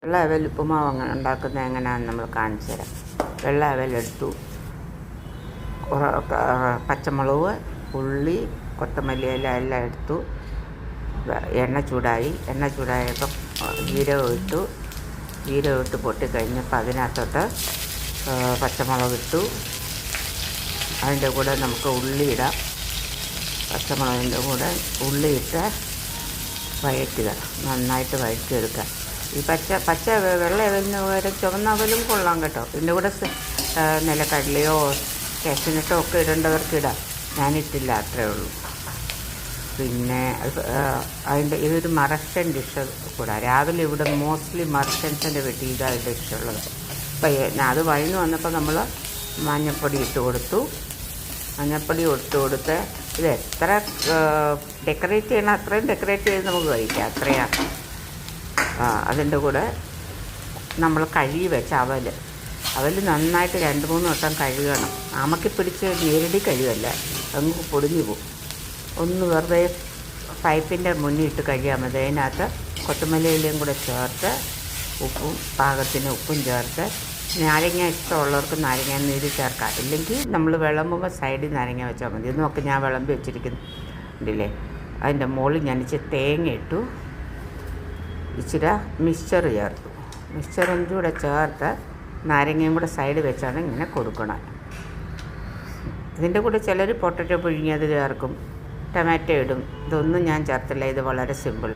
വെള്ള അവൽ ഉപ്പുമാവ് അങ്ങനെ ഉണ്ടാക്കുന്നത് എങ്ങനെയാണെന്ന് നമ്മൾ കാണിച്ചു തരാം. വെള്ള അവലെടുത്തു, പച്ചമുളക്, ഉള്ളി, കൊത്തമല്ലി എല്ലാം എടുത്തു. എണ്ണ ചൂടായപ്പോൾ ജീരകം ഇട്ട് പൊട്ടിക്കഴിഞ്ഞപ്പോൾ അതിനകത്തോട്ട് പച്ചമുളക് ഇട്ടു. അതിൻ്റെ കൂടെ നമുക്ക് ഉള്ളി ഇടാം. പച്ചമുളകിൻ്റെ കൂടെ ഉള്ളി ഇട്ട് വഴറ്റുക, നന്നായിട്ട് വഴറ്റിയെടുക്കുക. ഈ പച്ച വെള്ള അവലിന് പകരം ചുവന്ന അവലും കൊള്ളാം കേട്ടോ. ഇതിൻ്റെ കൂടെ നിലക്കടലയോ കാഷ്യൂനട്ടോ ഒക്കെ ഇടേണ്ടവർക്ക് ഇടാം. ഞാനിട്ടില്ല, അത്രേ ഉള്ളൂ. പിന്നെ ഇതൊരു മറഷ്യൻ ഡിഷ് കൂടാ. രാവിലെ ഇവിടെ മോസ്റ്റ്ലി മറഷ്യൻസിൻ്റെ വീട്ടിൽ ഇതാണ് ഡിഷുള്ളത്. അപ്പം അത് വഴന്നു വന്നപ്പോൾ നമ്മൾ മഞ്ഞൾപ്പൊടി ഇട്ട് കൊടുത്ത് ഇത് എത്ര ഡെക്കറേറ്റ് ചെയ്യണം അത്രയും ഡെക്കറേറ്റ് ചെയ്ത് നമുക്ക് കഴിക്കാം. അത്രയാണ്. അതിൻ്റെ കൂടെ നമ്മൾ കഴുകി വെച്ച അവൽ നന്നായിട്ട് 2-3 വട്ടം കഴുകണം. അമക്കി പിടിച്ച് നേരിടി കഴുകല്ല, അങ്ങ് പൊടിഞ്ഞു പോകും. ഒന്ന് വെറുതെ പൈപ്പിൻ്റെ മുന്നിൽ ഇട്ട് കഴുകിയാൽ മതി. അതിനകത്ത് കൊത്തമല്ലിയിലയും കൂടെ ചേർത്ത് പാകത്തിന് ഉപ്പും ചേർത്ത് നാരങ്ങ ഇഷ്ടമുള്ളവർക്ക് നാരങ്ങ നീര് ചേർക്കാം. ഇല്ലെങ്കിൽ നമ്മൾ വിളമ്പുമ്പോൾ സൈഡിൽ നാരങ്ങ വെച്ചാൽ മതി. ഇതൊക്കെ ഞാൻ വിളമ്പി വെച്ചിരിക്കുന്നില്ലേ. അതിൻ്റെ മുകളിൽ ഞാൻ ഇച്ചിരി തേങ്ങ ഇട്ടു, ഇച്ചിരി മിക്സ്ചർ ചേർത്തു. മിക്സ്ചറും കൂടെ ചേർത്ത് നാരങ്ങയും കൂടെ സൈഡ് വെച്ചാണ് ഇങ്ങനെ കൊടുക്കണം. ഇതിൻ്റെ കൂടെ ചിലർ പൊട്ടറ്റോ പുഴുങ്ങിയത് ചേർക്കും, ടൊമാറ്റോ ഇടും. ഇതൊന്നും ഞാൻ ചേർത്തില്ല. ഇത് വളരെ സിമ്പിൾ.